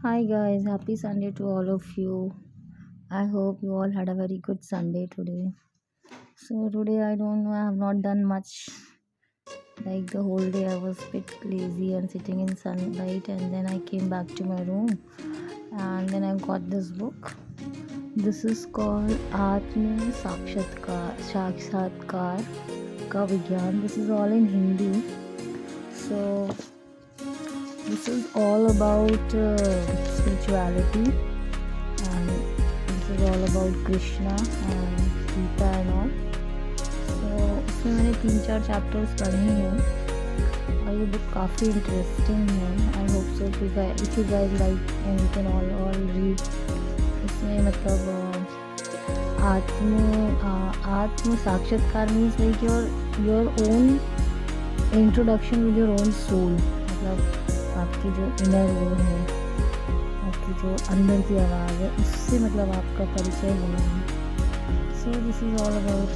Hi guys, happy Sunday to all of you. I hope you all had a very good Sunday today. So today I don't know, I have not done much. Like the whole day I was a bit lazy and sitting in sunlight, and then I came back to my room and then I got this book. This is called Atma Sakshatkar Ka Vigyan. This is all in Hindi. So this is all about spirituality, and this is all about Krishna and Gita and all. So इसमें मैंने 3-4 chapters पढ़े हैं और ये book काफ़ी interesting है. I hope so if you guys like and you can all read. इसमें मतलब आत्म साक्षात्कार means like your own introduction with your own soul. मतलब आपकी जो इनर वो है, आपकी जो अंदर की आवाज़ है, उससे मतलब आपका परिचय होना है. So this is all about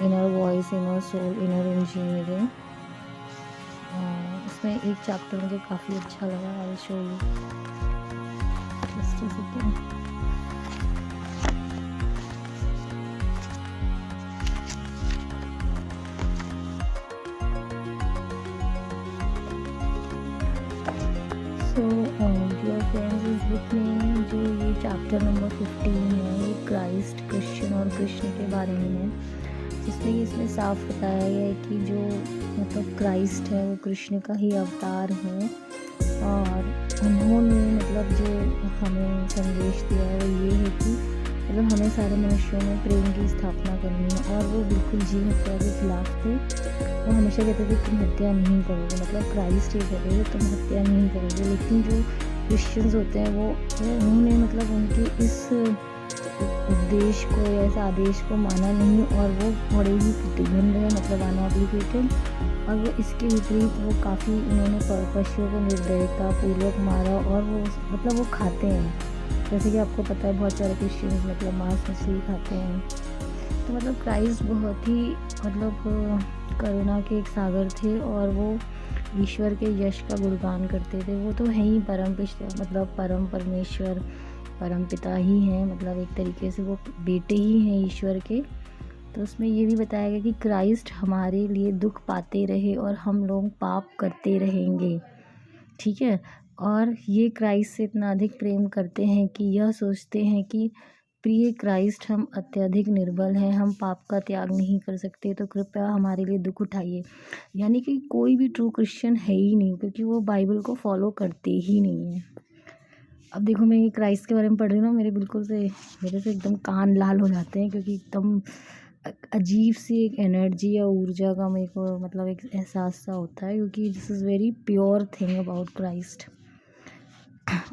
inner voice, inner soul, inner engineering. उसमें एक चैप्टर मुझे काफ़ी अच्छा लगा. I will show you just a second. So dear friends, इस बुक में जो ये चैप्टर नंबर 15 है, ये क्राइस्ट, क्रिश्चियन और कृष्ण के बारे में है, जिसमें इसमें साफ बताया गया है कि जो मतलब क्राइस्ट है वो कृष्ण का ही अवतार है और उन्होंने मतलब जो हमें संदेश दिया है वो ये है कि मतलब हमें सारे मनुष्यों में प्रेम की स्थापना करनी है. और वो बिल्कुल जीव हत्या के खिलाफ थे. वो हमेशा कहते थे तुम हत्या नहीं करोगे. मतलब क्राइस्ट ये कहते थे तुम हत्या नहीं करोगे. लेकिन जो क्रिश्चियंस होते हैं वो उन्होंने मतलब उनके इस उद्देश्य को या इस आदेश को माना नहीं और वो बड़े ही प्रतिबंध है, मतलब अनऑब्लिगेटेड. और वो इसके विपरीत वो काफ़ी उन्होंने पशुओं को निर्दयता पूर्वक मारा और वो मतलब वो खाते हैं. जैसे कि आपको पता है बहुत सारे क्रिश्चियंस मतलब मांस मछली खाते हैं. तो मतलब क्राइस्ट बहुत ही मतलब करुणा के एक सागर थे और वो ईश्वर के यश का गुणगान करते थे. वो तो है ही मतलब परम परमेश्वर, परम पिता ही हैं. मतलब एक तरीके से वो बेटे ही हैं ईश्वर के. तो उसमें ये भी बताया गया कि क्राइस्ट हमारे लिए दुख पाते रहे और हम लोग पाप करते रहेंगे. ठीक है. और ये क्राइस्ट से इतना अधिक प्रेम करते हैं कि यह सोचते हैं कि प्रिय क्राइस्ट, हम अत्यधिक निर्बल हैं, हम पाप का त्याग नहीं कर सकते, तो कृपया हमारे लिए दुख उठाइए. यानी कि कोई भी ट्रू क्रिश्चियन है ही नहीं, क्योंकि वो बाइबल को फॉलो करते ही नहीं है. अब देखो मैं ये क्राइस्ट के बारे में पढ़ रही हूँ ना, मेरे से एकदम कान लाल हो जाते हैं, क्योंकि एकदम अजीब सी एक एनर्जी या ऊर्जा का मेरे को मतलब एक एहसास सा होता है, क्योंकि this is very pure thing about Christ.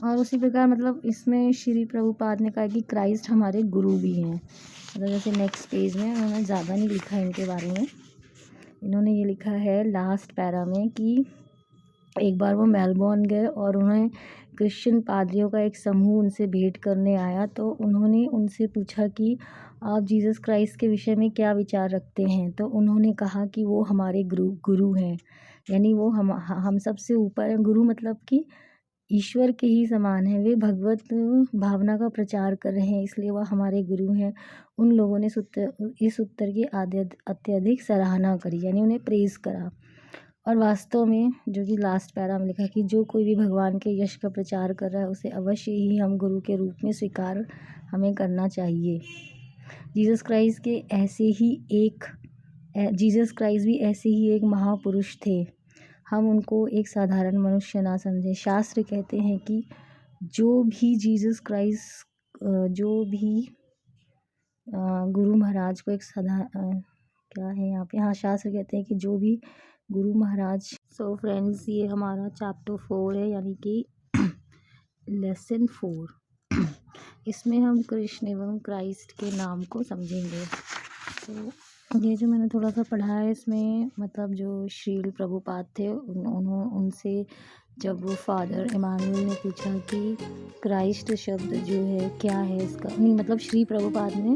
और उसी प्रकार मतलब इसमें श्री प्रभुपाद ने कहा कि क्राइस्ट हमारे गुरु भी हैं. मतलब जैसे नेक्स्ट पेज में उन्होंने ज़्यादा नहीं लिखा है इनके बारे में. इन्होंने ये लिखा है लास्ट पैरा में कि एक बार वो मेलबोर्न गए और उन्हें क्रिश्चियन पादरियों का एक समूह उनसे भेंट करने आया. तो उन्होंने उनसे पूछा कि आप जीसस क्राइस्ट के विषय में क्या विचार रखते हैं. तो उन्होंने कहा कि वो हमारे गुरु हैं, यानी वो हम सबसे ऊपर हैं. गुरु मतलब कि ईश्वर के ही समान है. वे भगवत भावना का प्रचार कर रहे हैं, इसलिए वह हमारे गुरु हैं. उन लोगों ने इस उत्तर की अत्यधिक सराहना करी, यानी उन्हें प्रेज़ करा. और वास्तव में जो कि लास्ट पैरा में लिखा कि जो कोई भी भगवान के यश का प्रचार कर रहा है उसे अवश्य ही हम गुरु के रूप में स्वीकार हमें करना चाहिए. जीसस क्राइस्ट भी ऐसे ही एक महापुरुष थे. हम उनको एक साधारण मनुष्य ना समझें. शास्त्र कहते हैं कि जो भी जीसस क्राइस्ट जो भी गुरु महाराज को एक क्या है यहाँ पे, हाँ, शास्त्र कहते हैं कि जो भी गुरु महाराज. सो फ्रेंड्स, ये हमारा चैप्टर 4 है, यानी कि लेसन 4. इसमें हम कृष्ण एवं क्राइस्ट के नाम को समझेंगे. तो ये जो मैंने थोड़ा सा पढ़ा है इसमें मतलब जो श्रील प्रभुपाद थे उनसे जब वो फादर इमानुएल ने पूछा कि क्राइस्ट शब्द जो है क्या है इसका, नहीं मतलब श्री प्रभुपाद ने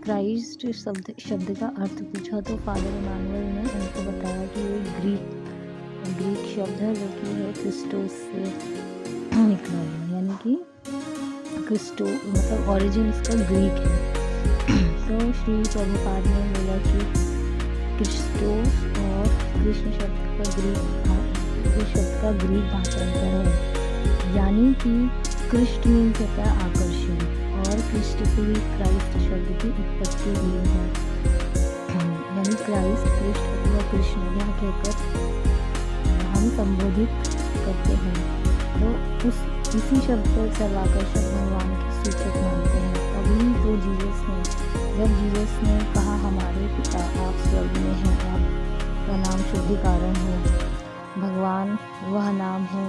क्राइस्ट शब्द का अर्थ पूछा, तो फादर इमानुएल ने उनको बताया कि ये ग्रीक ग्रीक शब्द है जो कि है क्रिस्टोस से निकला हुआ, यानी कि क्रिस्टो मतलब ओरिजिन इसका ग्रीक है। तो श्री प्रभुपाद ने बोला कि क्रिस्टोस और कृष्ण शब्द का ग्रीक भाषांतर है, यानी कि कृष्ण मीन्स होता है आकर्षण, और कृष्ण से ही क्राइस्ट शब्द की उत्पत्ति हुई है, यानी क्राइस्ट कृष्ण अथवा कृष्ण यह कहकर हम संबोधित करते हैं। तो इसी शब्द को सर्वाकर्षक भगवान के सूचक मानते हैं। तभी तो जब जीसस ने कहा हमारे पिता आप स्वर्ग में हैं, आपका नाम शुद्धिकरण हो, भगवान वह नाम है,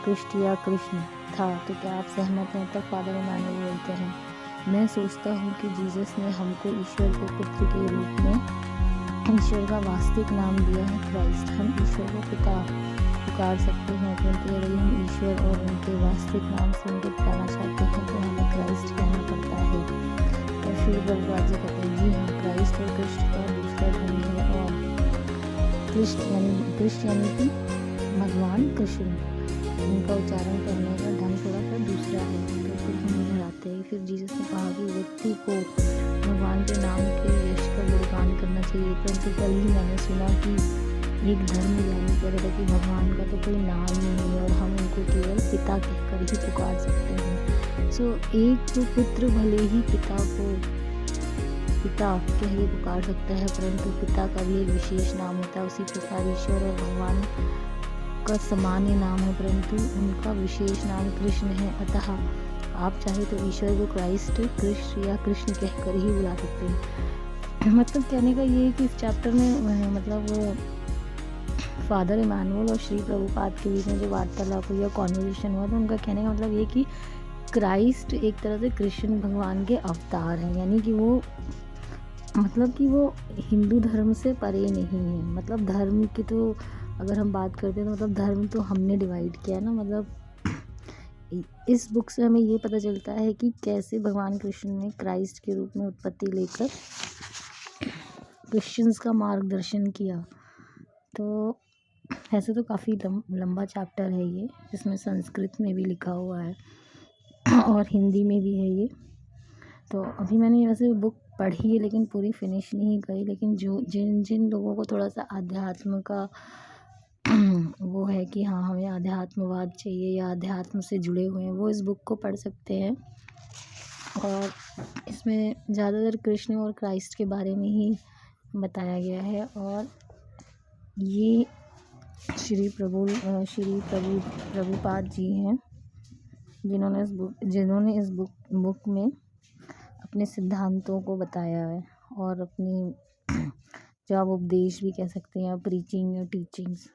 कृष्ण या कृष्ण था, तो क्या आप सहमत हैं? तब फादर इमैनुअल बोलते हैं, मैं सोचता हूँ कि जीसस ने हमको ईश्वर के पुत्र के रूप में ईश्वर का वास्तविक नाम दिया है क्राइस्ट। हम ईश्वर को पिता पुकार सकते हैं, क्योंकि यदि हम ईश्वर और उनके वास्तविक नाम से उनको पुकारना चाहते हैं तो हमें क्राइस्ट कहना पड़ता है। तो श्री प्रभुपाद जी कहते हैं, जी हाँ, क्राइस्ट और कृष्ण का दूसरा ढंग है, और कृष्ण यानी कि भगवान कृष्ण, उनका उच्चारण करने का ढंग थोड़ा सा दूसरा है। तो फिर हम इधर आते हैं। फिर जीसस ने कहा कि व्यक्ति को भगवान के नाम के यश का गुणगान करना चाहिए, परंतु कल ही मैंने सुना कि एक धर्म जाने कह रहा था कि भगवान का तो कोई नाम ही नहीं है और हम उनको केवल पिता कहकर ही पुकार सकते हैं। सो एक तो पुत्र भले ही पिता को पिता कह के पुकार सकता है, परंतु पिता का भी एक विशेष नाम होता है। उसी प्रकार ईश्वर और भगवान का सामान्य नाम है, परंतु उनका विशेष नाम कृष्ण है। अतः आप चाहे तो ईश्वर को क्राइस्ट, कृष्ण या कृष्ण कहकर ही बुला सकते हैं। मतलब कहने का ये है कि इस चैप्टर में मतलब फादर इमैनुअल और श्री प्रभुपाद के बीच में जो वार्तालाप हुई या कॉन्वर्सेशन हुआ, तो उनका कहने का मतलब ये कि क्राइस्ट एक तरह से कृष्ण भगवान के अवतार हैं, यानी कि वो मतलब कि वो हिंदू धर्म से परे नहीं है। मतलब धर्म की तो अगर हम बात करते हैं तो मतलब धर्म तो हमने डिवाइड किया है ना। मतलब इस बुक से हमें ये पता चलता है कि कैसे भगवान कृष्ण ने क्राइस्ट के रूप में उत्पत्ति लेकर क्रिश्चियंस का मार्गदर्शन किया। तो ऐसे तो काफ़ी लंबा चैप्टर है ये, जिसमें संस्कृत में भी लिखा हुआ है और हिंदी में भी है ये। तो अभी मैंने वैसे बुक पढ़ी है लेकिन पूरी फिनिश नहीं करी, लेकिन जो जिन लोगों को थोड़ा सा अध्यात्म का वो है कि हाँ हमें अध्यात्मवाद चाहिए या अध्यात्म से जुड़े हुए हैं, वो इस बुक को पढ़ सकते हैं। और इसमें ज़्यादातर कृष्ण और क्राइस्ट के बारे में ही बताया गया है। और ये श्री प्रभुपाद जी हैं जिन्होंने इस बुक में अपने सिद्धांतों को बताया है, और अपनी जो आप उपदेश भी कह सकते हैं, प्रीचिंग या टीचिंग्स।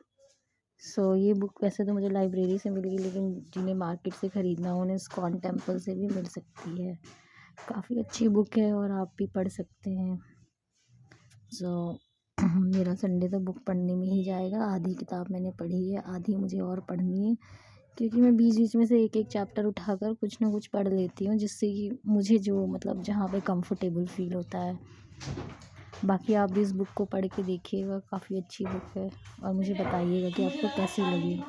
सो ये बुक वैसे तो मुझे लाइब्रेरी से मिल गई, लेकिन जिन्हें मार्केट से ख़रीदना हो उन्हें इस्कॉन टेम्पल से भी मिल सकती है। काफ़ी अच्छी बुक है और आप भी पढ़ सकते हैं। सो मेरा संडे तो बुक पढ़ने में ही जाएगा। आधी किताब मैंने पढ़ी है, आधी मुझे और पढ़नी है, क्योंकि मैं बीच में से एक चैप्टर उठाकर कुछ ना कुछ पढ़ लेती हूँ, जिससे कि मुझे जो मतलब जहाँ पे कंफर्टेबल फील होता है। बाकी आप भी इस बुक को पढ़ के देखिएगा, काफ़ी अच्छी बुक है, और मुझे बताइएगा कि आपको कैसी लगी।